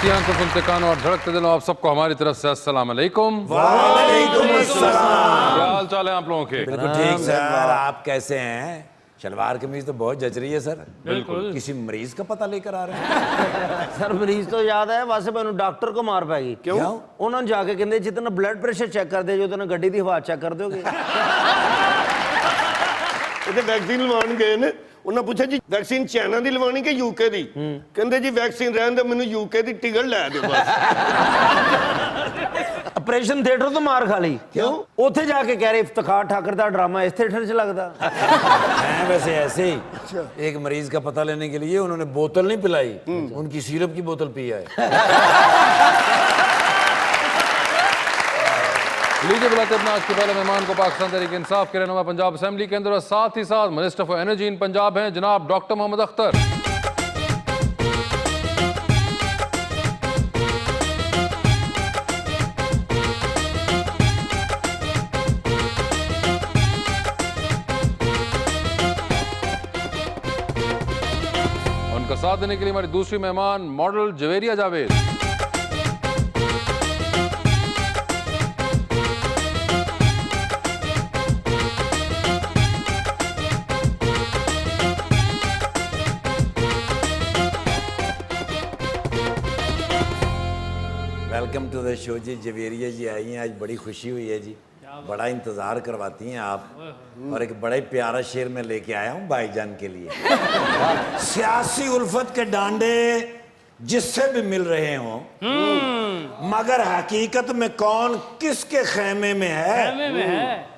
चमकती आंखों, सुनते कानों और धड़कते दिलों, आप सबको हमारी तरफ से अस्सलाम वालेकुम। वालेकुम अस्सलाम। क्या हाल चाल है आप लोगों के? बिल्कुल ठीक सर, आप कैसे हैं? शलवार कमीज तो बहुत जच रही है सर। बिल्कुल। किसी मरीज का पता लेकर आ रहे हैं? सर मरीज तो याद है, वैसे मैंने डॉक्टर को मार पैगी। क्यों? उन्होंने जाके कहते जितना ब्लड प्रेशर चेक कर दे, जो तुमने गड्डी दी हवा चेक कर दोगे। ਉਹਦੇ ਵੈਕਸੀਨ ਲਵਾਉਣ ਗਏ ਨੇ, ਉਹਨਾਂ ਪੁੱਛਿਆ ਜੀ ਵੈਕਸੀਨ ਚਾਈਨਾ ਦੀ ਲਵਾਉਣੀ ਕਿ ਯੂਕੇ ਦੀ? ਕਹਿੰਦੇ ਜੀ ਵੈਕਸੀਨ ਰਹਿਣ ਦੇ, ਮੈਨੂੰ ਯੂਕੇ ਦੀ ਟਿਕਟ ਲੈ ਦਿਓ ਬਸ। ਆਪਰੇਸ਼ਨ ਥੀਏਟਰ ਤੋਂ ਮਾਰ ਖਾ ਲਈ। क्यों? ਉੱਥੇ ਜਾ ਕੇ ਕਹਿ ਰਹੇ ਇਫਤਖਾਰ ਠਾਕਰ ਦਾ ਡਰਾਮਾ ਇਸ ਥੀਏਟਰ 'ਚ ਲੱਗਦਾ। हैं वैसे ऐसे ही एक मरीज का पता लेने के लिए उन्होंने बोतल नहीं पिलाई, उनकी सिरप की बोतल पी है। लीजिए बुलाते अपने आज के पहले मेहमान को, पाकिस्तान तहरीक इंसाफ के रहनुमा पंजाब असेंबली के अंदर और साथ ही साथ minister for energy in Punjab हैं जनाब डॉक्टर मोहम्मद अख्तर। उनका साथ देने के लिए हमारी दूसरी मेहमान model Javeria Javed. Welcome to the show जी। जवेरिया जी आई हैं, आज बड़ी खुशी हुई है जी, बड़ा इंतज़ार करवाती हैं आप, और एक बड़ा ही प्यारा शेर मैं लेके आया हूँ भाईजान के लिए। सियासी उल्फत के डांडे जिससे भी मिल रहे हों, मगर हकीकत में कौन किसके खेमे में है?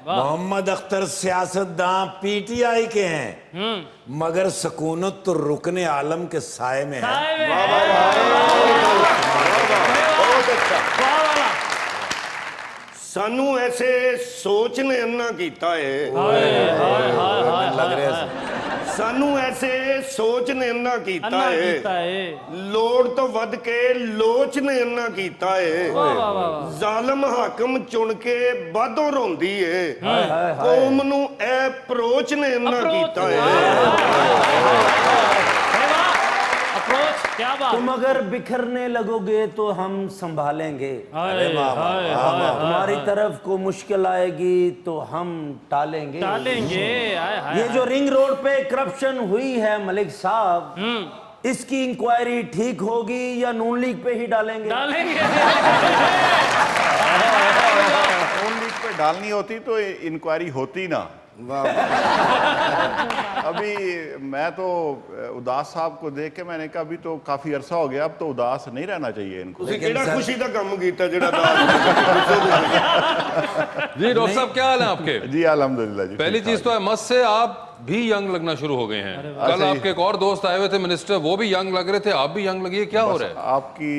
मोहम्मद अख्तर सियासतदां पीटीआई के हैं, मगर सुकूनत तो रुकने आलम के साए में है। ਸਾਨੂੰ ਐਸੇ ਸੋਚ ਨੇ ਅੰਨਾ ਕੀਤਾ ਏ, लग रहा है ਸਾਨੂੰ ਐਸੇ ਸੋਚ ਨੇ ਅੰਨਾ ਕੀਤਾ ਏ, ਲੋੜ ਤੋਂ ਵੱਧ ਕੇ ਲੋਚ ਨੇ ਅੰਨਾ ਕੀਤਾ ਏ, ਜ਼ਾਲਮ ਹਾਕਮ ਚੁਣ ਕੇ ਬਾਦੋਂ ਰੋਂਦੀ ਏ, ਕੌਮ ਨੂੰ ਇਹ ਅਪਰੋਚ ਨੇ ਅੰਨਾ ਕੀਤਾ ਏ। क्या बात? तुम अगर बिखरने लगोगे तो हम संभालेंगे, तुम्हारी तरफ को मुश्किल आएगी तो हम टालेंगे। ये जो रिंग रोड पे करप्शन हुई है मलिक साहब, इसकी इंक्वायरी ठीक होगी या नून लीग पे ही डालेंगे? नून लीग पे डालनी होती तो इंक्वायरी होती ना। अभी मैं तो उदास साहब को देख के मैंने कहा अभी तो काफी अरसा हो गया, अब तो उदास नहीं रहना चाहिए इनको। ਤੁਸੀਂ ਕਿਹੜਾ ਖੁਸ਼ੀ ਦਾ ਕੰਮ ਕੀਤਾ ਜਿਹੜਾ जी डॉक्टर साहब क्या हाल है आपके? जी अल्हम्दुलिल्लाह जी। पहली चीज तो है मस्त से आप भी यंग लगना शुरू हो गए हैं। कल आपके एक और दोस्त आए हुए थे मिनिस्टर, वो भी यंग लग रहे थे, आप भी यंग लगी है, क्या हो रहा है? आपकी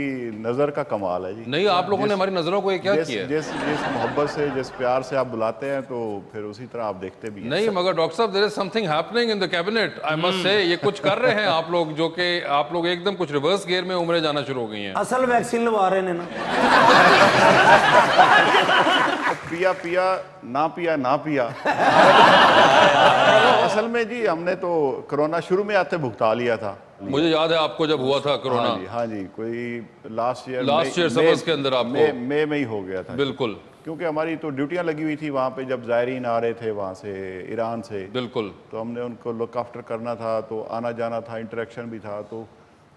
नजर का कमाल है जी। नहीं, आप लोगों ने हमारी नजरों को ये क्या किया है? जिस मोहब्बत से, जिस प्यार से आप बुलाते हैं तो फिर उसी तरह आप देखते भी हैं। नहीं मगर डॉक्टर साहब, there is something happening in the cabinet, I must say. ये कुछ कर रहे हैं आप लोग, जो कि आप लोग एकदम कुछ रिवर्स गियर में उम्रें जाना शुरू हो गई हैं। असल वैक्सीन लगा रहे हैं ना। पिया पिया ना पिया ना पिया। असल में जी हमने तो कोरोना शुरू में आते भुगता लिया था। मुझे याद है आपको जब हुआ था कोरोना। हाँ जी, कोई लास्ट ईयर समर्स के अंदर आपको मई में ही हो गया था। बिल्कुल, क्योंकि हमारी तो ड्यूटियां लगी हुई थी वहाँ पे, जब ज़ायरीन आ रहे थे वहाँ से ईरान से, बिल्कुल, तो हमने उनको लुक आफ्टर करना था, तो आना जाना था, इंटरेक्शन भी था, तो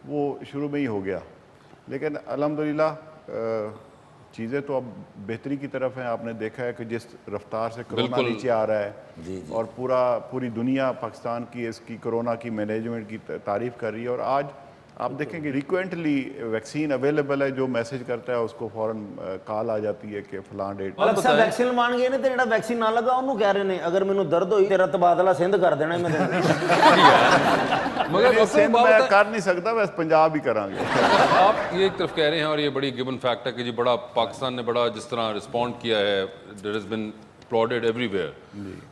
वो शुरू में ही हो गया। लेकिन अल्हम्दुलिल्लाह चीज़ें तो अब बेहतरी की तरफ हैं। आपने देखा है कि जिस रफ्तार से कोरोना नीचे आ रहा है, और पूरी दुनिया पाकिस्तान की इसकी कोरोना की मैनेजमेंट की तारीफ़ कर रही है। और आज आप देखेंगे रिक्वेंटली वैक्सीन अवेलेबल है, जो मैसेज करता है उसको फौरन कॉल आ जाती है कि फलां डेट। अच्छा वैक्सीन मान गए ने ते जेड़ा वैक्सीन ना लगा उन्होंने कह रहे ने अगर मैनू दर्द होई तेरा तबादला सिंध कर देना मैं। मगर सिंध मैं कर नहीं सकता, बस पंजाब ही करांगे। आप ये एक तरफ कह रहे हैं, और ये बड़ी गिवन फैक्ट है कि जी बड़ा पाकिस्तान ने बड़ा जिस तरह रिस्पॉन्ड किया है, there has been uploaded everywhere,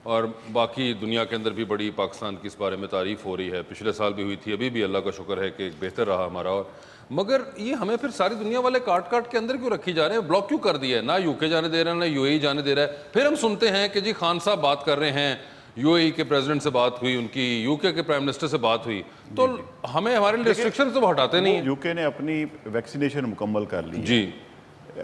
और बाकी दुनिया के अंदर भी बड़ी पाकिस्तान की इस बारे में तारीफ हो रही है। पिछले साल भी हुई थी, अभी भी अल्लाह का शुक्र है कि बेहतर रहा हमारा। और मगर ये हमें फिर सारी दुनिया वाले काट काट के अंदर क्यों रखी जा रहे हैं? ब्लॉक क्यों कर दिया है? ना यूके जाने दे रहा है, ना यूएई जाने दे रहा है। फिर हम सुनते हैं कि जी खान साहब बात कर रहे हैं यूएई के प्रेसिडेंट से बात हुई, उनकी यूके के प्राइम मिनिस्टर से बात हुई, तो हमें हमारे लिए रिस्ट्रिक्शन तो हटाते नहीं हैं। यूके ने अपनी वैक्सीनेशन मुकम्मल कर ली है। जी,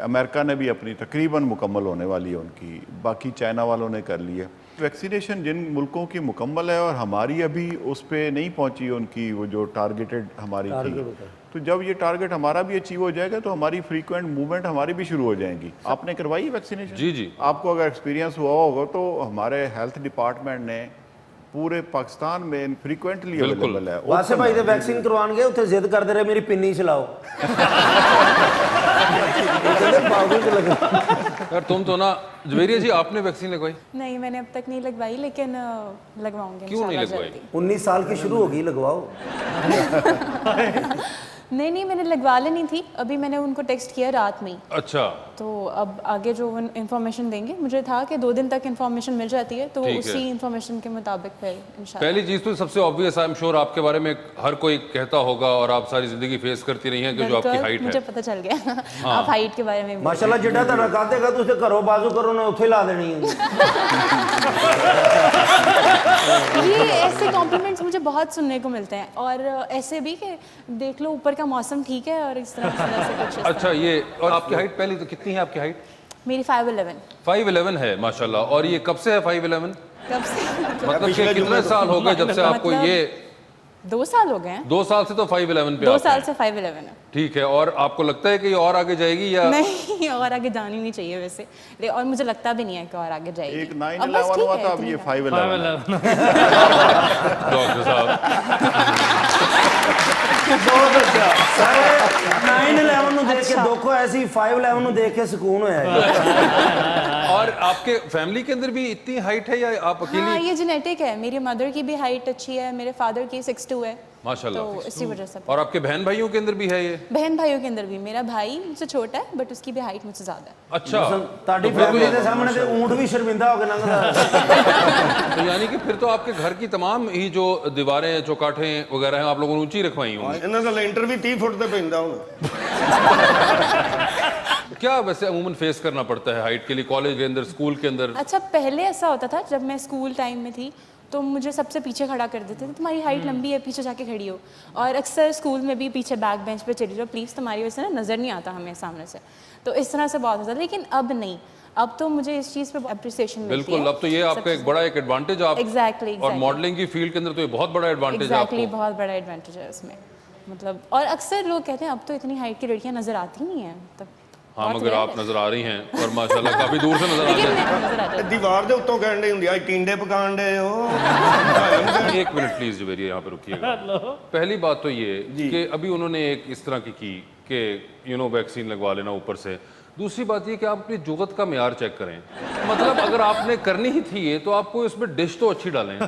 अमेरिका ने भी अपनी तकरीबन मुकम्मल होने वाली है उनकी, बाकी चाइना वालों ने कर ली है। वैक्सीनेशन जिन मुल्कों की मुकम्मल है और हमारी अभी उस पर नहीं पहुंची, उनकी वो जो टारगेटेड हमारी थी, तो जब ये टारगेट हमारा भी अचीव हो जाएगा तो हमारी फ्रीक्वेंट मूवमेंट हमारी भी शुरू हो जाएंगी। आपने करवाई वैक्सीनेशन? जी जी। आपको अगर एक्सपीरियंस हुआ होगा तो हमारे हेल्थ डिपार्टमेंट ने पूरे पाकिस्तान में फ्रीक्वेंटली अवेलेबल है। वासे भाई तो वैक्सीन करवान गए, उत्थे जिद करते रहे मेरी पिन्नी चलाओ। यार तुम तो ना, जवेरिया जी आपने वैक्सीन लगवाई? नहीं, मैंने अब तक नहीं लगवाई, लेकिन लगवाऊंगी क्यों नहीं इंशाल्लाह लगवाई? जल्दी। 19 साल की शुरू होगी, लगवाओ। नहीं, मैंने लगवा लेनी थी, अभी मैंने उनको टेक्स्ट किया रात में ही। अच्छा, तो अब आगे जो इन्फॉर्मेशन देंगे, मुझे था कि 2 दिन तक इन्फॉर्मेशन मिल जाती है, तो ठीक है। उसी इन्फॉर्मेशन के मुताबिक फिर इंशाल्लाह। पहली चीज तो सबसे ऑब्वियस, आई एम श्योर आपके बारे में हर कोई कहता होगा और आप सारी जिंदगी फेस करती रही हैं कि जो आपकी बिल्कुल, हाइट मुझे है। पता चल गया। आप हाइट के बारे में भी- माशाल्लाह जिड्डा ताड़ा काटेगा तो उसे घरों बाजू करो ना, उत्थे ला देनी है। ये ऐसे कॉम्प्लीमेंट्स मुझे बहुत सुनने को मिलते हैं, और ऐसे भी कि देख लो ऊपर का मौसम ठीक है, और इस तरह से कुछ इस तरह। अच्छा, ये और आपकी हाइट पहली तो कितनी है आपकी हाइट? मेरी 5'11". 5'11" है माशाल्लाह। और ये कब से है 5'11"? कब से? मतलब कि कितने साल हो गए जब से आपको मतलब ये? 2 साल हो गए हैं। 2 साल से तो 5'11" पे 2 आप साल हैं। से 5'11" है। ठीक है, और आपको लगता है कि ये और आगे जाएगी या? नहीं, और आगे जानी नहीं चाहिए वैसे, और मुझे लगता भी नहीं है कि और आगे जाएगी। एक अब 9/11 बस ठीक हुआ है, था, अब इतनी ये बात। 5/11 डॉक्टर साहब, बहुत अच्छा। सारे 9/11 ਨੂੰ देख के दुख होया सी, 5/11 ਨੂੰ देख के सुकून होया है। और आपके फैमिली के अंदर भी इतनी हाइट है या आप हाँ, अकेली? ये जेनेटिक है। मेरी मदर की भी हाइट अच्छी है, मेरे फादर की 6'2" है, माशाल्लाह। तो इसी वजह से। और आपके बहन भाइयों के अंदर भी है ये? बहन भाइयों के अंदर भी, मेरा भाई मुझसे छोटा है बट उसकी भी हाइट मुझसे ज्यादा है। अच्छा, ताड़ी फैमिली के सामने ते ऊंट भी शर्मिंदा हो के लंघदा। तो यानी कि फिर तो आपके घर की तमाम ही जो दीवारें चौकाठें वगैरह हैं आप लोगों ने ऊंची रखवाई होंगी। ਇਹਨਾਂ ਦਾ ਲੈਂਟਰ ਵੀ 30 ਫੁੱਟ ਤੇ ਪੈਂਦਾ ਹੁਣ। क्या वैसे अमूमन फेस करना पड़ता है हाइट के लिए कॉलेज के अंदर, स्कूल के अंदर? अच्छा, पहले ऐसा होता था जब मैं स्कूल टाइम में थी, तो मुझे सबसे पीछे खड़ा कर देते थे, तुम्हारी हाइट लंबी है, पीछे जाके खड़ी हो। और अक्सर स्कूल में भी पीछे बैक बेंच पे चली जाओ प्लीज़, तुम्हारी वजह से ना नज़र नहीं आता हमें सामने से। तो इस तरह से बहुत होता था, लेकिन अब नहीं। अब तो मुझे इस चीज़ पे अप्रिसिएशन मिलती है। बिल्कुल, अब तो ये आपका एक बड़ा एक एडवांटेज आप Exactly. और मॉडलिंग की फील्ड के अंदर तो ये बहुत बड़ा एडवांटेज है एग्जैक्टली, आपको। बहुत बड़ा एडवांटेज है इसमें। मतलब, और अक्सर लोग कहते हैं अब तो इतनी हाइट की लड़कियां नजर आती नहीं है, तब हाँ, बहुत मगर rare आप है। नजर आ रही हैं और माशाल्लाह काफी दूर से नजर आ लेकिन रही हैं। नजर आ जाती है। ਦੀਵਾਰ ਦੇ ਉੱਤੋਂ ਕਹਿਣ ਦੇ ਹੁੰਦੀ ਆ ਟਿੰਡੇ ਪਕਾਣ ਦੇ ਹੋ। एक मिनट प्लीज जुबेरिया यहाँ पे रुकिएगा। पहली बात तो ये कि अभी उन्होंने एक इस तरह की कि वैक्सीन लगवा लेना ऊपर से। दूसरी बात ये कि आप अपनी जुगत का म्यार चेक करें। मतलब अगर आपने करनी ही थी ये, तो आप कोई उसमें डिश तो अच्छी डालें।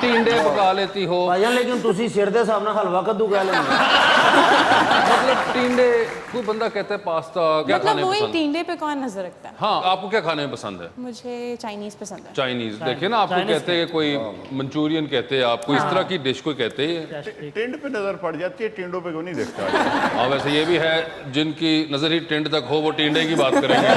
टिंडे पका लेती हो, भाईजान लेकिन तुसी सिर दे हिसाब नाल हलवा कद्दू कह लेंगे। मतलब टिंडे, कोई बंदा कहता है पास्ता, क्या मतलब खाने वही पसंद? टिंडे पे कौन नजर रखता है? हाँ, आपको क्या खाने में पसंद है? मुझे चाइनीज पसंद है। चाइनीज। देखिए ना, आपको कहते हैं कोई मंचूरियन कहते हैं, आपको इस तरह की डिश कोई कहते हैं। टिंड पे नजर पड़ जाती है, टिंडों पे क्यों नहीं देखता? हाँ, वैसे ये भी है, जिनकी नजर ही टिंड तक हो वो टिंडे की बात करेंगे।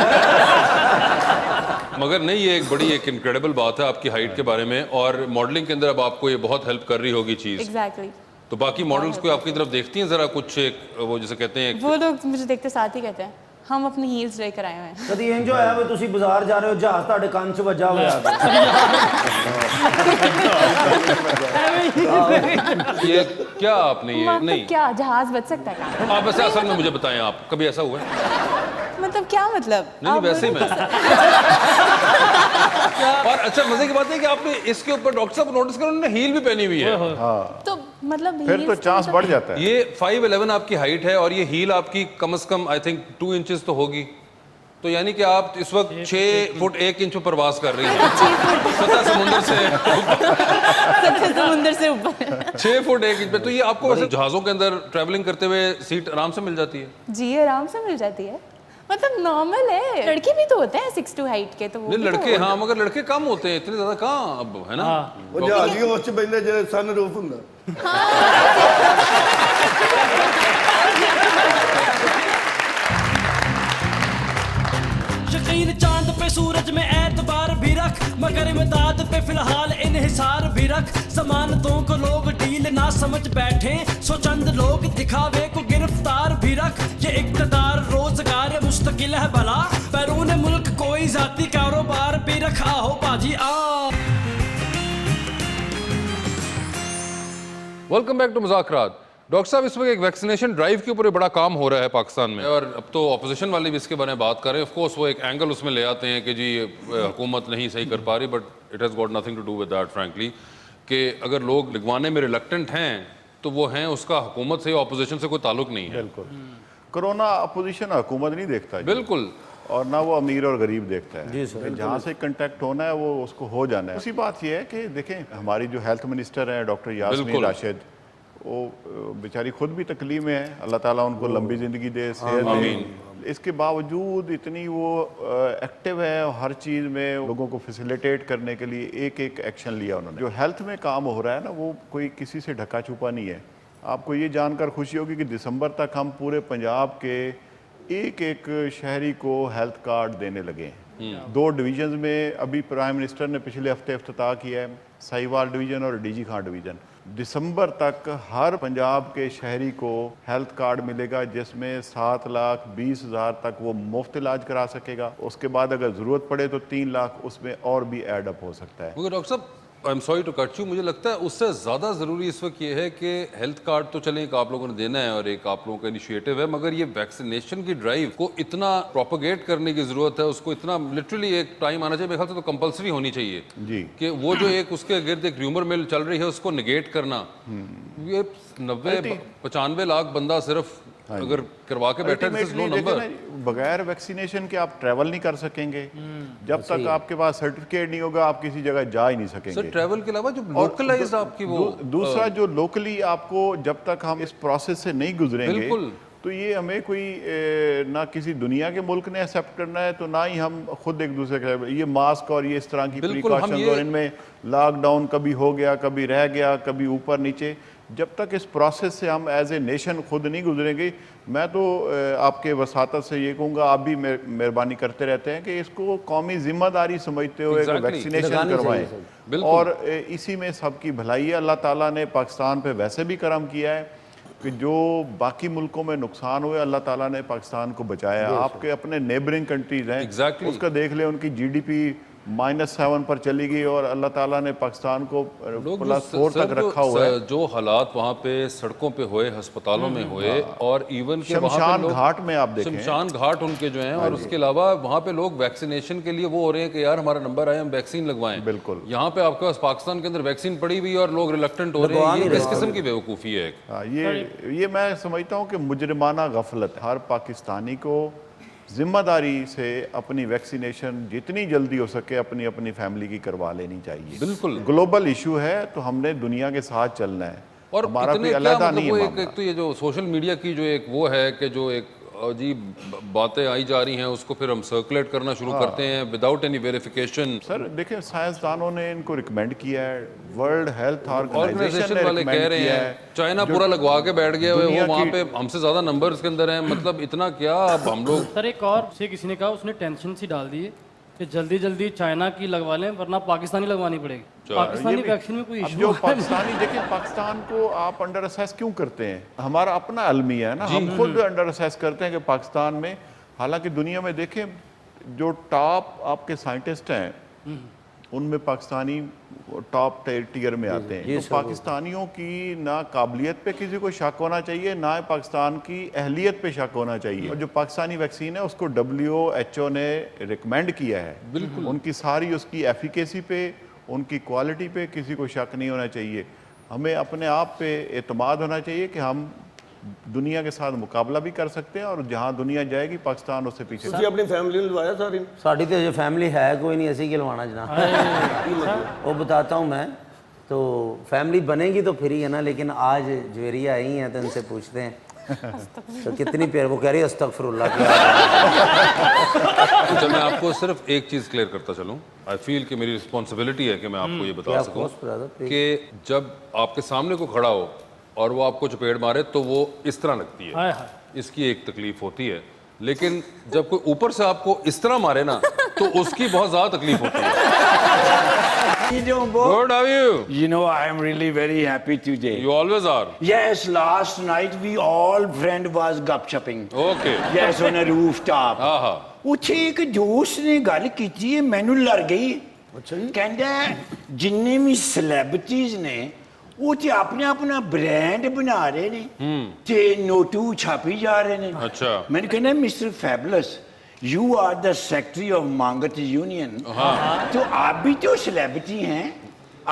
मगर नहीं, ये एक बड़ी एक इनक्रेडिबल बात है आपकी हाइट के बारे में, और मॉडलिंग के अंदर अब आपको ये बहुत हेल्प कर रही होगी चीज। एग्जैक्टली। तो बाकी मॉडल्स को आपकी तरफ देखती हैं जरा, कुछ एक वो जैसे कहते हैं वो लोग मुझे देखते साथ ही कहते हैं हम अपनी हील्स लेकर आए हुए हैं। कदी इंज होया वे तुसी बाजार जा रहे हो, जहाज ਤੁਹਾਡੇ ਕੰਨ 'ਚ ਵੱਜਾ ਹੋਇਆ। ये क्या आपने ये मतलब नहीं? क्या जहाज बच सकता है क्या? आप वैसे असल में मुझे बताएं, आप कभी ऐसा हुआ है? मतलब क्या मतलब? नहीं, आप वैसे ही बोलो मैं। और अच्छा, मजे की बात है कि आपने इसके ऊपर डॉक्टर साहब नोटिस करो, उन्होंने हील भी पहनी हुई है। तो मतलब फिर तो heels चांस मतलब- बढ़ जाता है। ये 5'11" आपकी हाइट है और ये हील आपकी कम से कम आई थिंक 2 इंचेस तो होगी। तो यानी कि आप इस वक्त 6 फुट 1 इंच पर प्रवास कर रही हैं सतह समुंदर से समुंदर से ऊपर। 6 फुट 1 इंच पे। तो ये आपको वैसे जहाज़ों के अंदर ट्रैवलिंग करते हुए सीट आराम से मिल जाती है? जी, आराम से मिल जाती है। मतलब नॉर्मल है, लड़के भी तो होते हैं 6'2" हाइट के, तो वो नहीं, भी तो लड़के हाँ, मगर लड़के कम होते हैं, इतने ज्यादा कहाँ अब, है ना? ਉਹ ਜਹਾਜ਼ ਹੀ ਉਸ ਚ ਬੈਂਦੇ ਜਿਹੜੇ ਸਨ ਰੂਫ ਹੁੰਦਾ। यकीन चांद पे सूरज में एतबार भी रख, मगर इमदाद पे फिलहाल इन्हिसार भी रख, जमानतों को लोग डील ना समझ बैठे, सो चंद लोग दिखावे को गिरफ्तार भी रख। ये इक़्तिदार रोजगार मुस्तकिल है भला, बैरून मुल्क कोई जाती कारोबार भी रखा हो बाजी आ। Welcome back to Muzakarat. Doctor साहब, इस वक्त एक वैक्सीनेशन ड्राइव के ऊपर बड़ा काम हो रहा है पाकिस्तान में, और अब तो अपोजिशन वाले भी इसके बारे में बात कर रहे हैं। ऑफ कोर्स वो एक एंगल उसमें ले आते हैं कि जी हुकूमत नहीं सही कर पा रही, but it has got nothing to do with that frankly, कि अगर लोग लगवाने में रिलक्टेंट हैं तो वो हैं, उसका हुकूमत से या अपोजिशन से कोई ताल्लुक नहीं है। बिल्कुल, कोरोना अपोजिशन हुकूमत नहीं देखता है बिल्कुल, और ना वो अमीर और गरीब देखता है। जहाँ से कंटेक्ट होना है वो उसको हो जाना है। उसी बात ये है कि देखें, हमारी जो हेल्थ मिनिस्टर हैं डॉक्टर यास्मीन राशिद, वो बेचारी खुद भी तकलीफ में है, अल्लाह ताला उनको लंबी ज़िंदगी दे, सेहत दे। इसके बावजूद इतनी वो एक्टिव है, हर चीज़ में लोगों को फैसिलिटेट करने के लिए एक एक एक्शन लिया उन्होंने। जो हेल्थ में काम हो रहा है ना, वो कोई किसी से ढका छुपा नहीं है। आपको ये जानकर खुशी होगी कि दिसंबर तक हम पूरे पंजाब के एक एक शहरी को हेल्थ कार्ड देने लगे हैं। 2 डिवीजन में अभी प्राइम मिनिस्टर ने पिछले हफ्ते इफ्तिताह किया है, साहिवाल डिवीज़न और डीजी खान डिवीज़न। दिसंबर तक हर पंजाब के शहरी को हेल्थ कार्ड मिलेगा, जिसमें 7,20,000 तक वो मुफ्त इलाज करा सकेगा। उसके बाद अगर ज़रूरत पड़े तो 3 लाख उसमें और भी ऐड अप हो सकता है। मगर डॉक्टर साहब, I am sorry to cut you, मुझे लगता है उससे ज़्यादा ज़रूरी इस वक्त ये है कि हेल्थ कार्ड तो चलें एक आप लोगों ने देना है और एक आप लोगों का इनिशिएटिव है, मगर ये वैक्सीनेशन की ड्राइव को इतना प्रोपोगेट करने की ज़रूरत है, उसको इतना लिटरली एक टाइम आना चाहिए। मेरे ख्याल से तो कंपलसरी होनी चाहिए जी, कि वो जो एक उसके गिर्द एक र्यूमर मिल चल रही है उसको निगेट करना। ये 90-95 लाख बंदा सिर्फ अगर करवा के बैठे, बगैर वैक्सीनेशन के आप ट्रैवल नहीं कर सकेंगे। जब तक आपके पास सर्टिफिकेट नहीं होगा आप किसी जगह जा ही नहीं सकेंगे। सर, ट्रैवल के अलावा जो लोकलाइज्ड आपकी वो दूसरा जो लोकली आपको, जब तक हम इस प्रोसेस से नहीं गुजरेंगे तो ये हमें कोई ना किसी दुनिया के मुल्क ने एक्सेप्ट करना है, तो ना ही हम खुद एक दूसरे के ये मास्क और ये इस तरह की प्रिकॉशंस और इनमें लॉकडाउन कभी हो गया, कभी रह गया, कभी ऊपर नीचे। जब तक इस प्रोसेस से हम एज ए नेशन खुद नहीं गुजरेंगे, मैं तो आपके वसातत से ये कहूँगा, आप भी मेहरबानी करते रहते हैं कि इसको कौमी जिम्मेदारी समझते हुए वैक्सीनेशन करवाएं, और इसी में सबकी भलाई है। अल्लाह ताला ने पाकिस्तान पे वैसे भी करम किया है कि जो बाकी मुल्कों में नुकसान हुए, अल्लाह ताला ने पाकिस्तान को बचाया। आपके अपने नेबरिंग कंट्रीज हैं, उसका देख ले, उनकी GDP -7 पर चली गई और अल्लाह ताला ने पाकिस्तान को +4 तक रखा हुआ है। जो हालात वहाँ पे सड़कों पे हुए, अस्पतालों में हुए, और इवन के शमशान घाट में आप देखें, शमशान घाट उनके जो हैं, और उसके अलावा वहाँ पे लोग वैक्सीनेशन के लिए वो हो रहे हैं कि यार हमारा नंबर आए, हम वैक्सीन लगवाएं। बिल्कुल, यहाँ पे आपके पास पाकिस्तान के अंदर वैक्सीन पड़ी हुई और लोग रिलक्टेंट हो रहे हैं। ये किस किस्म की बेवकूफ़ी है? ये मैं समझता हूँ कि मुजरिमाना गफलत। हर पाकिस्तानी को जिम्मेदारी से अपनी वैक्सीनेशन जितनी जल्दी हो सके अपनी अपनी फैमिली की करवा लेनी चाहिए। बिल्कुल, ग्लोबल इशू है तो हमने दुनिया के साथ चलना है, और हमारा कोई अलग नहीं है। एक तो ये जो सोशल मीडिया की जो एक वो है कि जो एक अजीब बातें आई जा रही हैं, उसको फिर हम सर्कुलेट करना शुरू करते हैं विदाउट एनी वेरिफिकेशन। सर देखिए, साइंसदानों ने इनको रिकमेंड किया है, वर्ल्ड हेल्थ ऑर्गेनाइजेशन वाले कह रहे हैं, चाइना पूरा लगवा के बैठ गया है, वो वहाँ पे हमसे ज्यादा नंबर्स के अंदर हैं। मतलब इतना क्या, अब हम लोग सर एक और से किसी ने कहा, उसने टेंशन सी डाल दी है कि जल्दी जल्दी चाइना की लगवा लें वरना पाकिस्तानी लगवानी पड़ेगी। पाकिस्तानी वैक्सीन में कोई इशू जो पाकिस्तानी देखिए, पाकिस्तान को आप अंडर असेस क्यों करते हैं? हमारा अपना अलमिया है ना, हम खुद अंडर असेस करते हैं कि पाकिस्तान में, हालांकि दुनिया में देखें जो टॉप आपके साइंटिस्ट हैं उनमें पाकिस्तानी टॉप टियर में आते हैं। तो पाकिस्तानियों की ना काबिलियत पे किसी को शक होना चाहिए, ना पाकिस्तान की अहलियत पे शक होना चाहिए। और जो पाकिस्तानी वैक्सीन है उसको WHO ने रिकमेंड किया है, बिल्कुल उनकी सारी उसकी एफिकेसी पे, उनकी क्वालिटी पे किसी को शक नहीं होना चाहिए। हमें अपने आप पे एतमाद होना चाहिए कि हम दुनिया के साथ मुकाबला भी कर सकते हैं, और जहां दुनिया जाएगी पाकिस्तान उससे पीछे। ਤੁਸੀਂ ਆਪਣੀ ਫੈਮਿਲੀ ਨੂੰ ਲਵਾਇਆ ਸਾਰੀ? साड़ी तो जो फैमिली है कोई नहीं, ऐसी खिलवाना जनाब। वो बताता हूँ मैं, तो फैमिली बनेगी तो फिर ही है ना, लेकिन आज ज्वेरिया आई हैं तो इनसे पूछते हैं तो कितनी प्यार, वो कह रही है अस्तगफिरुल्लाह। तो मैं आपको सिर्फ एक चीज़ क्लियर करता चलूँ, आई फील कि मेरी रिस्पॉन्सिबिलिटी है कि मैं आपको ये बता सकूँ कि जब आपके सामने को खड़ा हो और वो आपको चपेट मारे तो वो इस तरह लगती है, इसकी एक तकलीफ होती है। लेकिन जब कोई ऊपर से आपको इस तरह मारे ना तो उसकी बहुत ज़्यादा तकलीफ होती है। You doing, Bo? Good, how are you? You know, I am really very happy today. You always are. Yes, last night we all friend was gup-chupping. Okay. Yes, on a rooftop. ਆਹਾ ਉੱਥੇ ਇੱਕ ਦੋਸਤ ਨੇ ਗੱਲ ਕੀਤੀ ਹੈ ਮੈਨੂੰ ਲੜ ਗਈ ਕਹਿੰਦਾ ਜਿੰਨੇ ਵੀ ਸੈਲੈਬ੍ਰਿਟੀਜ਼ ਨੇ ਉਹ ਤੇ ਆਪਣੇ ਆਪਣਾ ਬ੍ਰਾਂਡ ਬਣਾ ਰਹੇ ਨੇ ਤੇ ਨੋਟੂ ਛਾਪੀ ਜਾ ਰਹੇ ਨੇ ਅੱਛਾ मैंने कहना mister fabulous you are the secretary of Mangat union तो आप भी तो सेलिब्रिटी हैं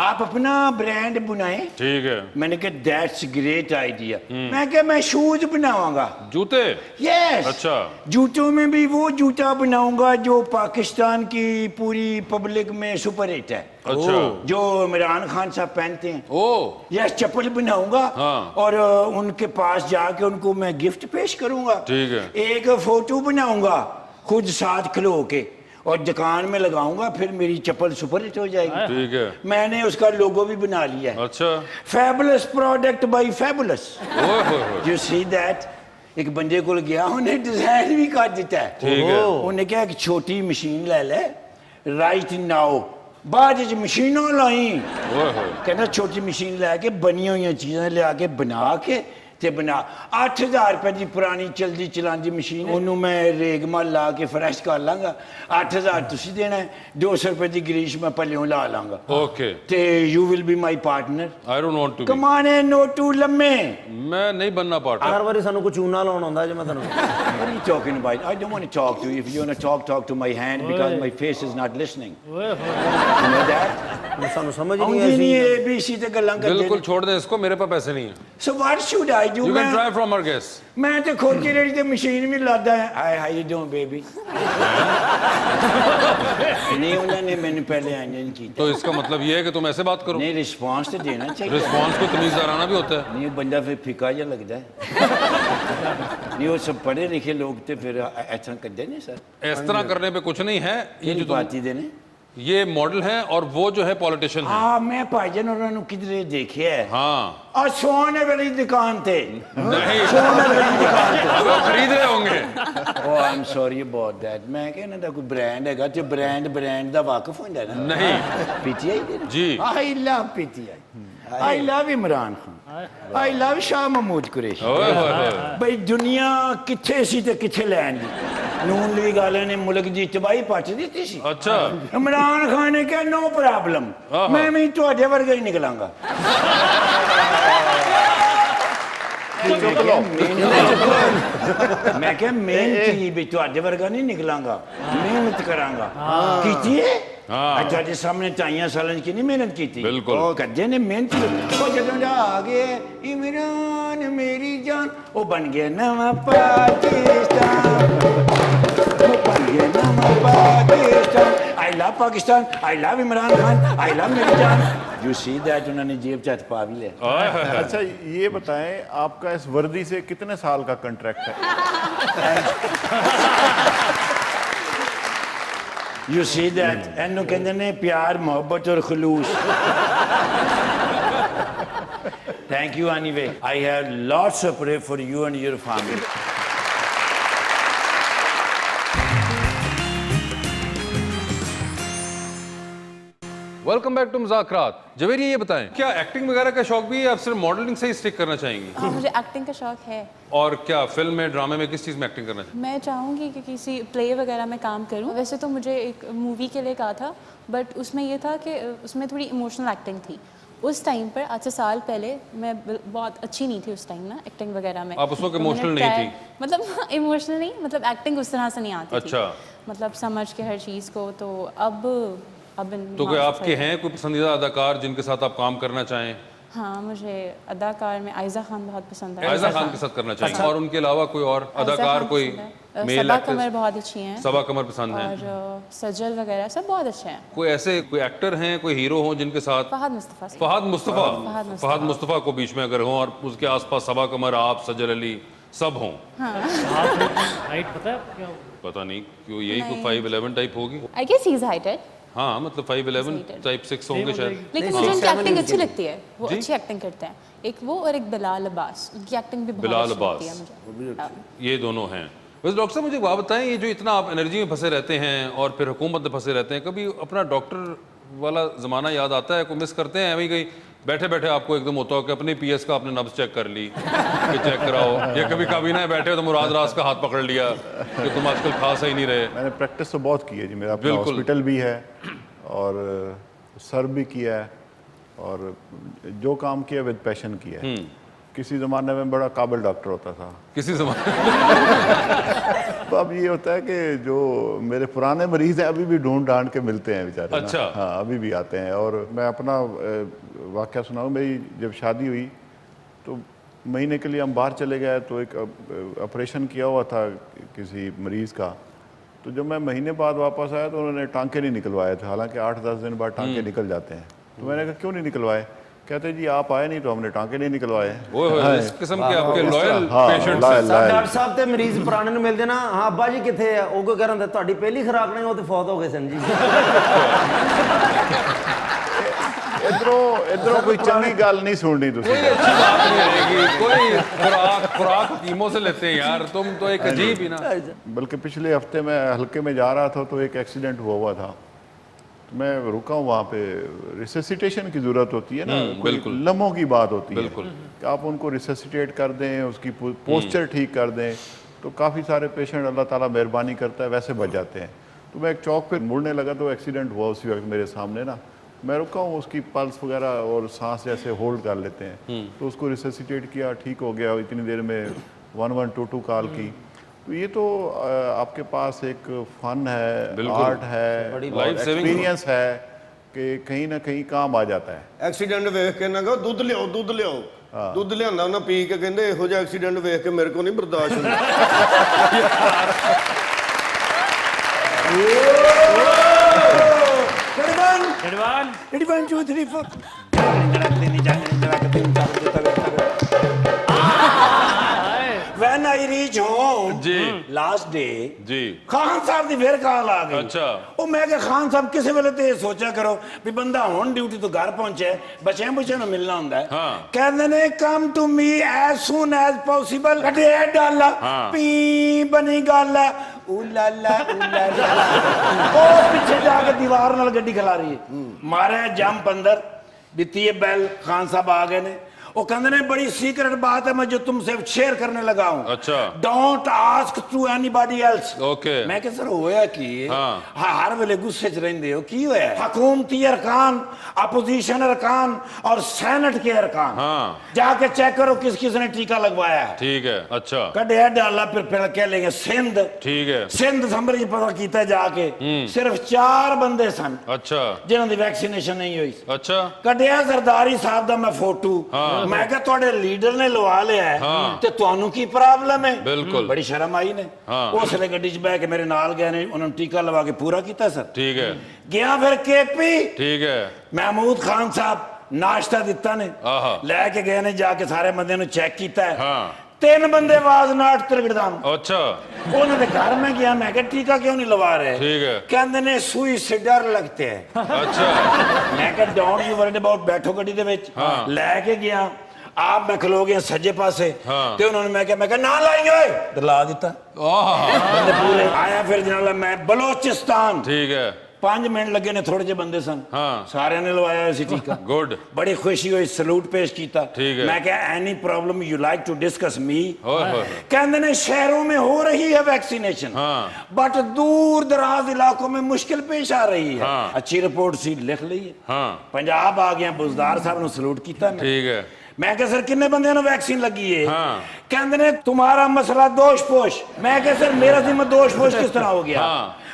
आप अपना ब्रांड बनाएं ठीक है मैंने कहा दैट्स ग्रेट आइडिया मैं क्या मैं शूज बनाऊंगा जूते यस अच्छा जूतों में भी वो जूता बनाऊंगा जो पाकिस्तान की पूरी पब्लिक में सुपर हिट है अच्छा जो इमरान खान साहब पहनते हैं ओ यस चप्पल बनाऊंगा हाँ। और उनके पास जाके उनको मैं गिफ्ट पेश करूंगा ठीक है एक फोटो बनाऊंगा खुद साथ खलो के और दुकान में लगाऊंगा फिर मेरी चप्पल सुपर हिट हो जाएगी ठीक है मैंने उसका लोगो भी बना लिया है अच्छा फैबुलस प्रोडक्ट बाय फैबुलस ओए होए होए यू सी दैट एक बंदे को गया उन्हें डिजाइन भी कर देता है ठीक है उन्हें क्या एक छोटी मशीन ले ले राइट नाउ बाद च मशीनों लाई ओए होए कहना छोटी मशीन लैके बनी हुई चीज़ां लिया के बना के ते बना 8000 रुपए की पुरानी चलती चलाती मशीन ओनू मैं रेगमा ला के फ्रैश कर लांगा 8000 तुसी देना है 200 रुपए की ग्रीस मैं पल्लियों ला लांगा ओके ते you will be my partner I don't want to be कमाने नोटू लम्मे मैं नहीं बनना पार्टनर हर वारी सानू को चूना लाउण आउंदा जे मैं तैनूं What are you talking about? I don't want to talk to you. If you want to talk to my hand because my face is not listening. You know that? सानू समझ ही आउंदी नहीं नहीं ऐसी ABC ते गल्लां करदे बिल्कुल ने। छोड़ दे इसको मेरे पास पैसे नहीं है So what should I do? You can try from our guess मैं तो खोजी रेडी ते मशीन भी लादा है hi how you doing baby नहीं उन्होंने मैंने पहले आनंद की तो इसका मतलब ये है कि तुम ऐसे बात करो नहीं रिस्पांस तो देना चाहिए रिस्पांस को तमीज़दाराना भी होता है नहीं बंदा फिर फिका जा लगता है नहीं वो सब पढ़े लिखे लोग तो फिर ऐसा करते नहीं सर इस तरह करने पे कुछ नहीं है ये जो तुम बात ही देने ये मॉडल है और वो जो है पॉलिटिशियन है हाँ मैं भाईजान उन्होंने किधरे देखे है हाँ और सोने वाली दुकान थे नहीं सोने वाली दुकान थे अब वो खरीद रहे होंगे oh I am sorry about that मैं कहना था कोई ब्रांड हैगा ते ब्रांड दा वाकिफ होंदा ना नहीं पीटीआई दे जी I love PTI I love Imran Khan I love Shah Mahmood Qureshi ओए होए होए भाई दुनिया किथे सी ते किथे लैन दी नून लीग वाले ने मुल्क दी तबाही पट दी सी अच्छा इमरान खान ने कहा नो प्रॉब्लम मैं भी तुहाडे वर्गा ही निकलांगा मैं क्या मेहनती भी तुहाडे वर्गा नहीं निकलांगा मेहनत करांगा कीती है हाँ। ਤੁਹਾਡੇ ਸਾਹਮਣੇ 2 ਸਾਲਾਂ ਚ ਕਿੰਨੀ ਮਿਹਨਤ ਕੀਤੀ ਬਿਲਕੁਲ। ਉਹ ਕਰਦੇ ਨੇ ਮਿਹਨਤ ਉਹ ਜਦੋਂ ਦਾ ਆ ਗਏ ਇਮਰਾਨ ਮੇਰੀ ਜਾਨ ਉਹ ਬਣ ਗਿਆ ਨਵਾਂ ਪਾਕਿਸਤਾਨ ਉਹ ਬਣ ਗਿਆ ਨਵਾਂ Pakistan I love Pakistan I love Imran Khan I love मेरी जान यू सी दैट उन्होंने जेब च पा भी लिया अच्छा ये बताएं आपका इस वर्दी से कितने साल का कॉन्ट्रैक्ट है यू सी दैट एनू कहते ने प्यार मोहब्बत और खलूस thank you anyway I have lots of pray for you and your family welcome back to Muzakarat Javeria ये बताएं क्या एक्टिंग वगैरह का शौक भी है आप सिर्फ मॉडलिंग से ही स्टिक करना चाहेंगी हाँ मुझे एक्टिंग का शौक है और क्या फिल्म में ड्रामे में किस चीज़ में एक्टिंग करना चाहेंगी मैं चाहूँगी कि किसी प्ले वगैरह में काम करूँ वैसे तो मुझे एक मूवी के लिए कहा था बट उसमें ये था कि उसमें थोड़ी इमोशनल एक्टिंग थी उस टाइम पर आज से साल पहले मैं बहुत अच्छी नहीं थी उस टाइम ना एक्टिंग वगैरह में आप उस वक्त तो मैंने emotional नहीं try- थी? मतलब इमोशनल नहीं मतलब एक्टिंग उस तरह से नहीं आती अच्छा। थी मतलब समझ के हर चीज़ को तो अब तो कोई आपके हैं कोई पसंदीदा अदाकार जिनके साथ आप काम करना चाहें हाँ मुझे अदाकार में आयजा खान बहुत पसंद है आयजा खान के साथ करना चाहेंगे और उनके अलावा कोई और आयजा अदाकार खान कोई पसंद है। मेल सबा एक्ट्रेस कमर बहुत अच्छी हैं सबा कमर पसंद है और सजल वगैरह सब बहुत अच्छे हैं कोई ऐसे कोई एक्टर हैं कोई हीरो हो जिनके साथ फहद मुस्तफ़ा से। फहद मुस्तफ़ा फहद मुस्तफ़ा। फहद मुस्तफ़ा को बीच में अगर हो और उसके आसपास सबा कमर आप सजल अली सब हों हाइट पता है आपको क्या होगा? पता नहीं क्यों यही कोई 5'11" टाइप होगी I guess he is heighted हाँ मतलब 5'11" टाइप 6 होंगे शायद लेकिन मुझे उनकी एक्टिंग अच्छी लगती है वो अच्छी एक्टिंग करते हैं एक वो और एक बिलाल अब्बास उनकी एक्टिंग भी बहुत बिलाल अच्छी लगती है अब्बास। मुझे हाँ। ये दोनों हैं वैसे डॉक्टर साहब मुझे बात बताएं ये जो इतना आप एनर्जी में फंसे रहते हैं और फिर हुकूमत में फंसे रहते हैं कभी अपना डॉक्टर वाला ज़माना याद आता है? को मिस करते हैं? अभी कहीं बैठे बैठे आपको एकदम होता हो कि अपनी पीएस का आपने नब्ज चेक कर ली कि चेक कराओ, या कभी कभी ना बैठे तो मुराद रास का हाथ पकड़ लिया कि तुम आजकल खा सही नहीं रहे? मैंने प्रैक्टिस तो बहुत की है जी, मेरा अपना बिल्कुल। हॉस्पिटल भी है और सर्व भी किया है और जो काम किया विद पैशन किया है। किसी ज़माने में बड़ा काबिल डॉक्टर होता था, किसी ज़माने तो अब ये होता है कि जो मेरे पुराने मरीज हैं अभी भी ढूंढ ढांड के मिलते हैं बेचारे ना। अच्छा। हाँ, अभी भी आते हैं। और मैं अपना वाक़या सुनाऊँ, मेरी जब शादी हुई तो महीने के लिए हम बाहर चले गए, तो एक ऑपरेशन किया हुआ था किसी मरीज़ का, तो जब मैं महीने बाद वापस आया तो उन्होंने टांके नहीं निकलवाए थे, हालांकि 8-10 दिन बाद टांके निकल जाते हैं। तो मैंने कहा क्यों नहीं निकलवाए? कहते जी आप आए नहीं तो हमने टांके नहीं निकलवाए। वो इस किस्म के आपके लॉयल हाँ, पेशेंट्स लॉयल, हैं। लॉयल। डॉक्टर साहब ते मरीज पुराने ਨੂੰ ਮਿਲਦੇ ਨਾ, ਹਾਂ ਅੱਬਾ ਜੀ ਕਿੱਥੇ ਆ, ਉਹ ਕੋ ਕਰਨ ਤੁਹਾਡੀ ਪਹਿਲੀ ਖੁਰਾਕ ਨਹੀਂ, ਉਹ ਤੇ ਫੌਤ ਹੋ ਗਏ ਸਨ ਜੀ। इधरों कोई चंगी गल नहीं सुननी तुसी। कोई अच्छी बात नहीं रहेगी, कोई खुराक हकीमों से लेते हैं यार, तुम तो एक अजीब ही ना। बल्कि पिछले हफ्ते मैं हल्के में जा रहा था तो एक एक्सीडेंट हुआ था, तो मैं रुका हूँ वहाँ पे। रिसेसिटेशन की ज़रूरत होती है ना, बिल्कुल। लम्हों की बात होती है बिल्कुल। कि आप उनको रिसेसिटेट कर दें, उसकी पोस्चर ठीक कर दें, तो काफ़ी सारे पेशेंट अल्लाह ताला मेहरबानी करता है वैसे बच जाते हैं। तो मैं एक चौक पे मुड़ने लगा तो एक्सीडेंट हुआ उसी वक्त मेरे सामने ना। मैं रुका हूँ, उसकी पल्स वगैरह और सांस जैसे होल्ड कर लेते हैं, तो उसको रिसेसिटेट किया, ठीक हो गया इतनी देर में। 1122 कॉल की। तो ये तो आपके पास एक फन है, आर्ट है, एक्सपीरियंस है कि कहीं ना कहीं काम आ जाता है। ਐਕਸੀਡੈਂਟ ਵੇਖ ਕੇ ਨਾ ਕਹੋ ਦੁੱਧ ਲਿਆਓ ਦੁੱਧ ਲਿਆਓ, ਦੁੱਧ ਲਿਆਂਦਾ ਉਹਨਾਂ ਪੀ ਕੇ ਕਹਿੰਦੇ ਇਹੋ ਜਿਹਾ ਐਕਸੀਡੈਂਟ ਵੇਖ ਕੇ ਮੇਰੇ ਕੋਲ ਨਹੀਂ ਬਰਦਾਸ਼ਤ ਹੁੰਦਾ। Garhwal 1 2 3 4 When I reach home ji last day, जी ਖਾਨ ਸਾਹਿਬ ਦੀ ਫੇਰ ਕਾਲ ਆ ਗਈ। ਅੱਛਾ। ਉਹ ਮੈਂ ਕਿਹਾ ਖਾਨ ਸਾਹਿਬ ਕਿਸੇ ਵੇਲੇ ਤੇ ਇਹ ਸੋਚਿਆ ਕਰੋ ਵੀ ਬੰਦਾ ਹੁਣ ਡਿਊਟੀ ਤੋਂ ਘਰ ਪਹੁੰਚਿਆ, ਬੱਚਿਆਂ ਨੂੰ ਮਿਲਣਾ ਹੁੰਦਾ ਹੈ। ਹਾਂ। ਕਹਿੰਦੇ ਨੇ come to me as soon as possible. ਕੱਢੇ ਡਾਲਾ ਪੀ ਬਣੀ ਗੱਲ ਓ ਲਾ ਲਾ ਓ ਲਾ ਲਾ। ਉਹ ਪਿੱਛੇ ਜਾ ਕੇ ਦੀਵਾਰ ਨਾਲ ਗੱਡੀ ਖਿਲਾ ਰਹੀ ਹੈ, ਮਾਰਿਆ ਜੰਪ ਅੰਦਰ, ਦਿੱਤੀ ਹੈ ਬੈਲ, ਖਾਨ ਸਾਹਿਬ ਆ ਗਏ ਨੇ। वो कहते ने बड़ी सीक्रेट बात है मैं जो तुमसे शेयर करने लगा हूं। अच्छा। Don't ask to anybody else. Okay. मैं कह सर होया की हाँ। हर वेले गुस्से च रहिंदे हो, की होया? हुकूमती अरकान, अपोजिशन अरकान और सेनेट के अरकान हाँ। जाके चेक करो किस किस ने टीका लगवाया है। ठीक है। अच्छा कड़े डाला फिर कह लेंगे सिंध। ठीक है। सिंध असम्बली पता किया जाके सिर्फ 4 बंदे सन अच्छा जिन्हों की वैक्सीनेशन नहीं हुई। अच्छा कढ़िया सरदारी साहब का मैं फोटो। मैं क्या ਤੁਹਾਡੇ ਲੀਡਰ ਨੇ ਲਵਾ ਲਿਆ ਹੈ ਤੇ ਤੁਹਾਨੂੰ ਕੀ ਪ੍ਰੋਬਲਮ ਹੈ? ਬਿਲਕੁਲ। ਬੜੀ ਸ਼ਰਮ ਆਈ ਨੇ। ਉਸ ਵੇਲੇ ਗੱਡੀ 'ਚ ਬਹਿ ਕੇ ਮੇਰੇ ਨਾਲ ਗਏ ਨੇ, ਉਹਨਾਂ ਨੂੰ ਟੀਕਾ ਲਵਾ ਕੇ ਪੂਰਾ ਕੀਤਾ ਸਰ। ठीक है। ਗਿਆ ਫਿਰ ਕੇਪੀ ठीक है। ਮਹਿਮੂਦ ਖਾਨ ਸਾਹਿਬ ਨਾਸ਼ਤਾ ਦਿੱਤਾ ਨੇ, ਆਹਾ। ਲੈ ਕੇ ਗਏ ਨੇ, ਜਾ ਕੇ ਸਾਰੇ ਬੰਦਿਆਂ ਨੂੰ ਚੈੱਕ ਕੀਤਾ ਹੈ। हाँ 3 ਬੰਦੇ ਆਵਾਜ਼ ਨਾਟ ਤਿਰਗੜਾਮ। अच्छा ਉਹਨਾਂ ਦੇ ਘਰ ਮੈਂ ਗਿਆ, ਮੈਂ ਕਿਹਾ ਟੀਕਾ ਕਿਉਂ ਨਹੀਂ ਲਵਾ ਰਹੇ? ठीक है। ਕਹਿੰਦੇ ਨੇ ਸੂਈ ਸੇ ਡਰ ਲੱਗਤੇ ਹੈ। अच्छा ਮੈਂ ਕਿਹਾ ਡੋਂਟ ਯੂ ਵਰੀਡ ਅਬਾਊਟ, ਬੈਠੋ ਗੱਡੀ ਦੇ ਵਿੱਚ। ਲੈ ਕੇ ਗਿਆ, ਆਪ ਮੈਂ ਖਲੋ ਗਿਆ ਸੱਜੇ ਪਾਸੇ ਤੇ ਉਹਨਾਂ ਨੂੰ ਮੈਂ ਕਿਹਾ ਨਾ ਲਾਈ ਓਏ, ਤੇ ਲਾ ਦਿੱਤਾ ਬੰਦੇ ਪੂਰੇ। ਆਇਆ ਫਿਰ ਜਨਾਬ ਮੈਂ ਬਲੋਚਿਸਤਾਨ। ठीक है। 5 ਮਿੰਟ ਲੱਗੇ ਨੇ, ਥੋੜੇ ਜਿਹੇ ਬੰਦੇ ਸਨ, ਸਾਰਿਆਂ ਨੇ ਲਵਾਇਆ ਹੋਇਆ ਸੀ ਟੀਕਾ। गुड। ਬੜੀ ਖੁਸ਼ੀ ਹੋਈ, ਸਲੂਟ ਪੇਸ਼ ਕੀਤਾ। ਠੀਕ ਹੈ। ਮੈਂ ਕਿਹਾ any problem you like to discuss me? ओए होए। कहते ने शहरों में हो रही है वैक्सीनेशन, बट दूर दराज इलाकों में मुश्किल पेश आ रही है। अच्छी रिपोर्ट सी लिख ली है। हाँ पंजाब आ गया, बुजदार साहब ने सलूट किया। ठीक है। मैं कहा सर किन्ने बंदे ने वैक्सीन लगी है? कहते ने तुम्हारा मसला दोष पोष। मैं कहा सर मेरा जिम्मा दोष पोष किस तरह हो गया?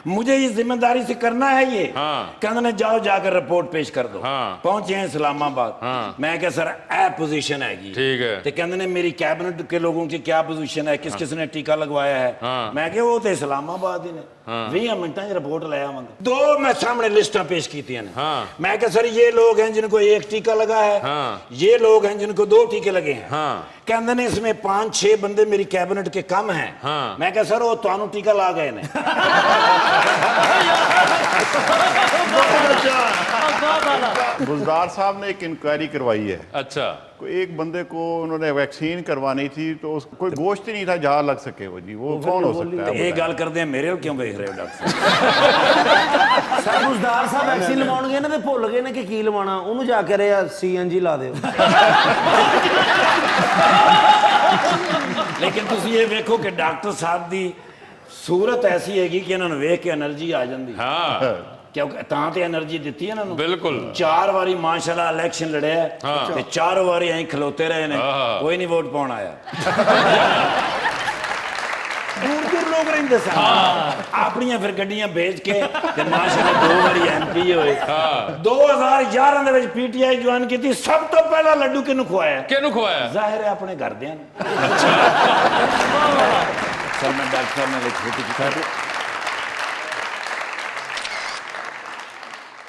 मुझे ये जिम्मेदारी से करना है ये। कहते ने जाओ जाकर रिपोर्ट पेश कर दो। पहुंचे हैं इस्लामाबाद। मैं कहा सर ए पोजीशन हैगी। ठीक है। तो कहते ने मेरी कैबिनेट के लोगों की क्या पोजीशन है, किस किस ने टीका लगवाया है? मैं कहा वो तो इस्लामाबाद ही ने 20 मिनट रिपोर्ट ले आवांगा। 2 मैं सामने लिस्टा पेश की थी। मैं कहा सर ये लोग हैं जिनको 1 टीका लगा है, ये लोग हैं जिनको 2 टीके लगे हैं। कहते ने इसमें 5-6 बंदे मेरी कैबिनेट के कम हैं। हाँ। मैं कहा सर वो तानू टीका ला गए ने। बुजदार साहब ने एक इंक्वायरी करवाई है, अच्छा कोई एक बंदे को उन्होंने वैक्सीन करवानी थी तो कोई गोश्त ही नहीं था जहाँ लग सके वो जी, वो कौन हो सकता है? ये गल करते हैं मेरे क्यों देख रहे हो डॉक्टर सरबुजदार साहब वैक्सीन लवाउणगे ना ते भुल गए ने कि की लवाना, उन्होंने जाके रहा CNG ला दे। लेकिन तुम ये देखो कि डॉक्टर साहब की सूरत ऐसी हैगी कि इन्होंने वेख के एनर्जी आ जाती। हाँ क्योंकि तां ते एनर्जी दी है इन्होंने। बिल्कुल 4 बारी माशाल्लाह इलेक्शन लड़िया हाँ। ते 4 बारी यहीं खलोते रहे ने, हाँ। कोई नहीं वोट पाउण आया। दूर लोग रहिंदे सन अपनियां फिर गड्डियां बेच के ते माशाल्लाह 2 बारी MP होए। 2011 दे विच PTI ज्वाइन कीती, सब तो पहला लड्डू किनु खवाया? किहनू खवाया? जाहिर है अपने घरदियां ने। सर मैं डॉक्टर साहब ने छोटी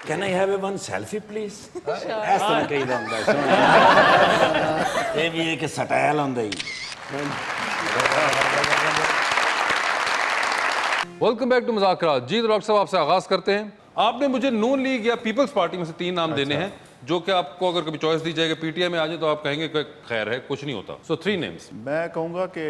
Can I have one selfie please? ऐसा तरह कही होंदा है। ये भी एक स्टाइल होंदा ही। Welcome back to Muzakarat. जी तो डॉक्टर साहब आपसे आगाज करते हैं। आपने मुझे नून लीग या पीपल्स पार्टी में से 3 नाम देने हैं जो कि आपको अगर कभी चॉइस दी जाएगी PTI में आ जाए तो आप कहेंगे कि खैर है कुछ नहीं होता। सो 3 नेम्स। मैं कहूँगा कि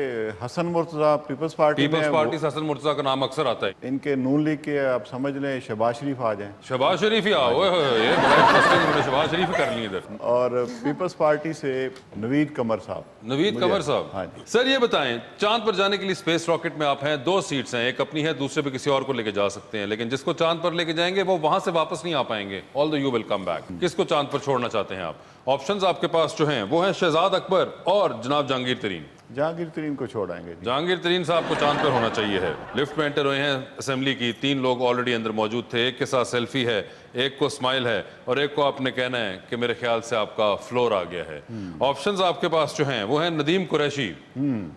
हसन मुर्तज़ा पीपल्स पार्टी में, पीपल्स पार्टी से हसन मुर्तज़ा का नाम अक्सर आता है। इनके नून लीग के आप समझ लें शहबाज शरीफ आ जाएं, शहबाज शरीफ ही आओ, ये बड़ा इंटरेस्टिंग, उन्होंने शहबाज शरीफ कर ली इधर। और पीपल्स पार्टी से नवीद कमर साहब। नवीद कमर साहब। हाँ जी। सर ये बताएं, चांद पर जाने के लिए स्पेस रॉकेट में आप हैं, 2 सीट्स हैं, एक अपनी है, दूसरे पे किसी और को लेके जा सकते हैं, लेकिन जिसको चांद पर लेके जाएंगे वो वहां से वापस नहीं आ पाएंगे। All the you will come back. किसको चांद पर छोड़ना चाहते हैं आप? ऑप्शंस आपके पास जो हैं वो हैं शहजाद अकबर और जनाब जहांगीर तरीन। जहांगीर तरीन को छोड़ाएंगे जी। जहांगीर तरीन साहब को चांद पर होना चाहिए है। लिफ्ट में एंटर हुए हैं असेंबली की, 3 लोग ऑलरेडी अंदर मौजूद थे, एक के साथ सेल्फी है, एक को स्माइल है और एक को आपने कहना है कि मेरे ख्याल से आपका फ्लोर आ गया है। ऑप्शंस आपके पास जो हैं वो हैं नदीम कुरैशी,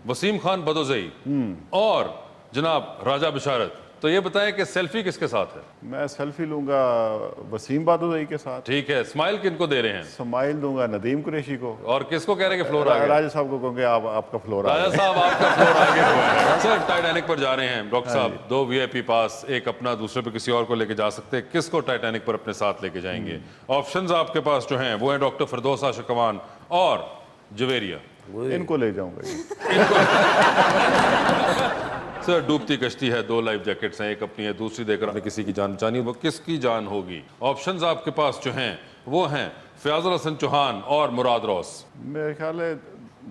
वसीम खान बदोजई और जनाब राजा बिशारत। तो ये बताएं कि सेल्फी किसके साथ है? मैं सेल्फी लूंगा वसीम बादोई के साथ। ठीक है, स्माइल किनको दे रहे हैं? स्माइल दूंगा नदीम कुरैशी को। और किसको कह रहे हैं कि फ्लोर आ गया? राजा साहब को कहूँगे आपका फ्लोर आ राजा गया। साहब आपका फ्लोर आ गया हुआ है। सर टाइटैनिक पर जा रहे हैं डॉक्टर साहब, 2 VIP पास, एक अपना, दूसरे पे किसी और को लेके जा सकते हैं। किसको टाइटैनिक पर अपने साथ लेके जाएंगे? ऑप्शंस आपके पास जो हैं वो हैं डॉक्टर फिरदौस आशिकवान और जवेरिया। इनको ले जाऊंगा जी। सर डूबती कश्ती है, 2 लाइफ जैकेट्स हैं, एक अपनी है, दूसरी देकर आपने किसी की जान बचानी, वो किसकी जान होगी? ऑप्शंस आपके पास जो हैं वो हैं फयाजुल हसन चौहान और मुराद रौस। मेरे ख्याल है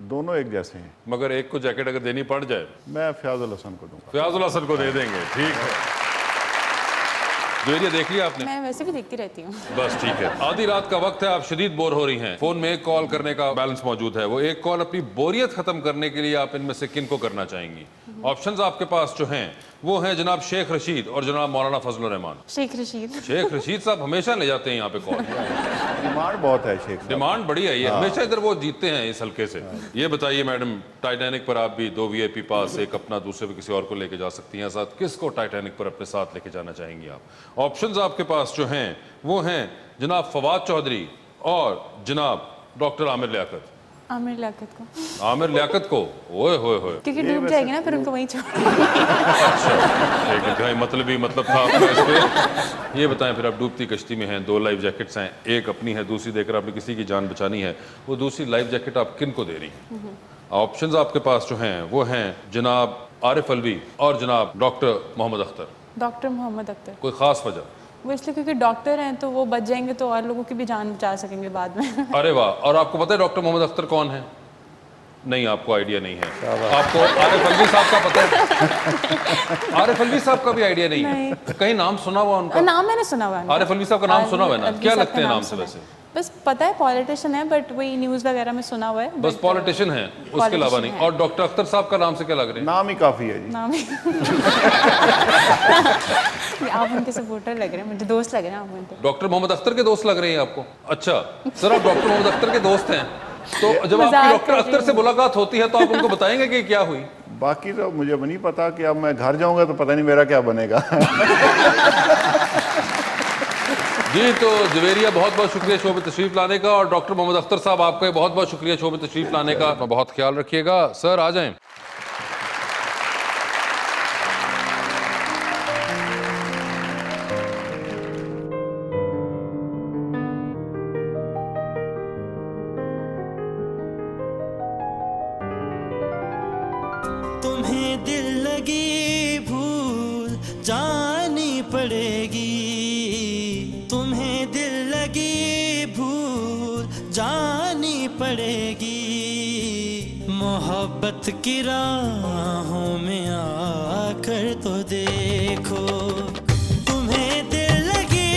दोनों एक जैसे हैं, मगर एक को जैकेट अगर देनी पड़ जाए मैं फयाजुल हसन को दूंगा। फयाजुल हसन को दे देंगे। ठीक है, जवेरिया देख लिया आपने? मैं वैसे भी देखती रहती हूँ। बस ठीक है। आधी रात का वक्त है, आप शदीद बोर हो रही हैं, फोन में एक कॉल करने का बैलेंस मौजूद है, वो एक कॉल अपनी बोरियत खत्म करने के लिए आप इनमें से किन को करना चाहेंगी? ऑप्शंस आपके पास जो हैं वो हैं जनाब शेख रशीद और जनाब मौलाना फजल रहमान। शेख रशीद। शेख रशीद साहब हमेशा ले जाते हैं यहाँ पे कॉल। डिमांड बहुत है शेख साहब। डिमांड बड़ी है, ये हमेशा इधर वो जीतते हैं इस हल्के से। ये बताइए मैडम, टाइटैनिक पर आप भी 2 VIP पास, एक अपना, दूसरे पे किसी और को लेके जा सकती हैं साथ, किसको टाइटैनिक पर अपने साथ लेके जाना चाहेंगी आप? ऑप्शंस आपके पास जो हैं वो हैं जनाब फवाद चौधरी और जनाब डॉक्टर आमिर लियाकत। आमिर लियाकत को। आमिर लियाकत को? ओए होए होए, क्योंकि डूब जाएगी ना फिर उनको वहीं छोड़। अच्छा, मतलब ही मतलब था आपका इस पे। ये बताएं फिर, आप डूबती कश्ती में हैं, 2 लाइफ जैकेट्स हैं, एक अपनी है, दूसरी देकर आपने किसी की जान बचानी है, वो दूसरी लाइफ जैकेट आप किन को दे रही हैं? ऑप्शंस आपके पास जो हैं वो हैं जनाब आरिफ अलवी और जनाब डॉक्टर मोहम्मद अख्तर। डॉक्टर मोहम्मद अख्तर। कोई खास वजह? वो इसलिए क्योंकि डॉक्टर हैं तो वो बच जाएंगे तो और लोगों की भी जान बचा सकेंगे बाद में। अरे वाह, और आपको पता है डॉक्टर मोहम्मद अख्तर कौन है? नहीं, आपको आइडिया नहीं है। आपको आरिफ अलवी साहब का पता है? आरिफ अलवी साहब का भी आइडिया नहीं है? कहीं नाम सुना हुआ उनका? नाम मैंने सुना हुआ है। आरिफ अलवी साहब का नाम सुना हुआ है ना? क्या लगते हैं नाम से वैसे? बस पता है पॉलिटिशियन है, बट वही न्यूज़ वगैरह में सुना हुआ है। बस पॉलिटिशियन है, उसके अलावा नहीं। और डॉक्टर अख्तर साहब का नाम से क्या लग रहे हैं? नाम ही काफी है जी। नाम आप उनके सपोर्टर लग रहे हैं, मुझे दोस्त लग रहे हैं आप उनके। डॉक्टर मोहम्मद अख्तर के दोस्त लग रहे हैं आपको? अच्छा सर, आप डॉक्टर मोहम्मद अख्तर के दोस्त हैं, तो जब आपकी डॉक्टर अख्तर से मुलाकात होती है तो आप उनको बताएंगे कि क्या हुई? बाकी तो मुझे नहीं पता, कि अब मैं घर जाऊंगा तो पता नहीं मेरा क्या बनेगा। जी तो जवेरिया बहुत बहुत शुक्रिया शो में तशरीफ लाने का, और डॉक्टर मोहम्मद अख्तर साहब आपका बहुत बहुत शुक्रिया शो में तशरीफ लाने का। बहुत ख्याल रखिएगा सर, आ जाएं। तुम्हें दिल लगी भूल जानी पड़ेगी, तुम्हें दिल लगी भूल जानी पड़ेगी। मोहब्बत की राहों में आकर तो देखो, तुम्हें दिल लगी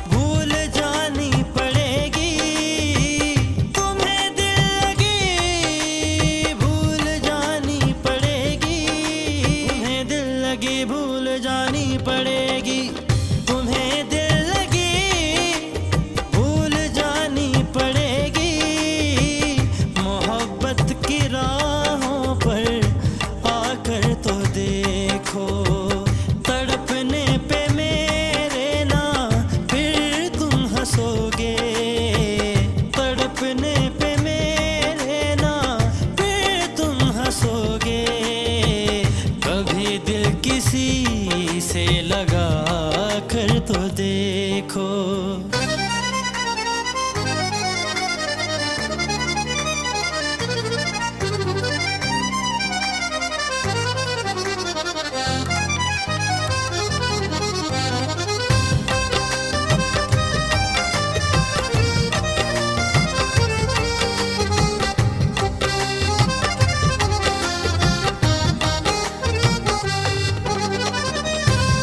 भूल जानी पड़ेगी, तुम्हें दिल लगी भूल जानी पड़ेगी, तुम्हें दिल लगी भूल जानी पड़ेगी, तुम्हें दिल लगी भूल जानी पड़ेगी। मोहब्बत की राहों पर आकर तो देखो, तड़पने पे मेरे ना फिर तुम हंसोगे, तड़पने पे मेरे ना फिर तुम हंसोगे। कभी दिल किसी से लगा कर तो देखो।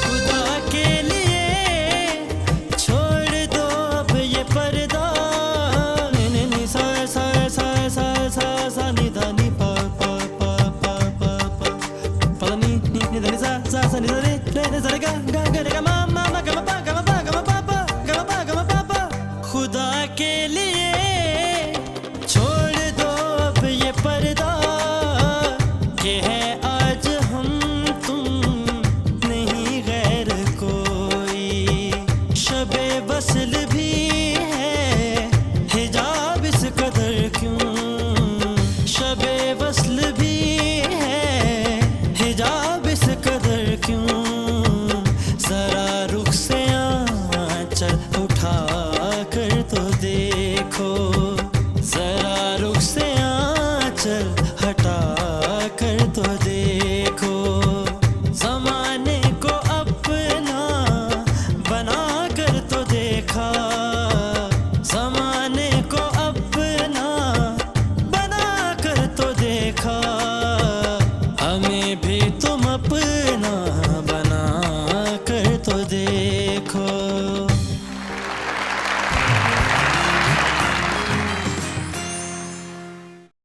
खुदा के लिए छोड़ दो अब ये पर्दा, ने नि सा सा सा सा सा सा नि धा नि पा पा पा पा पा पा पा नि नि नि धा नि सा सा सा नि धा रे रे सा रे गा गा गा रे गा मा मा मा गा मा पा गा मा पा गा मा पा पा गा मा पा गा मा पा पा। खुदा के लिए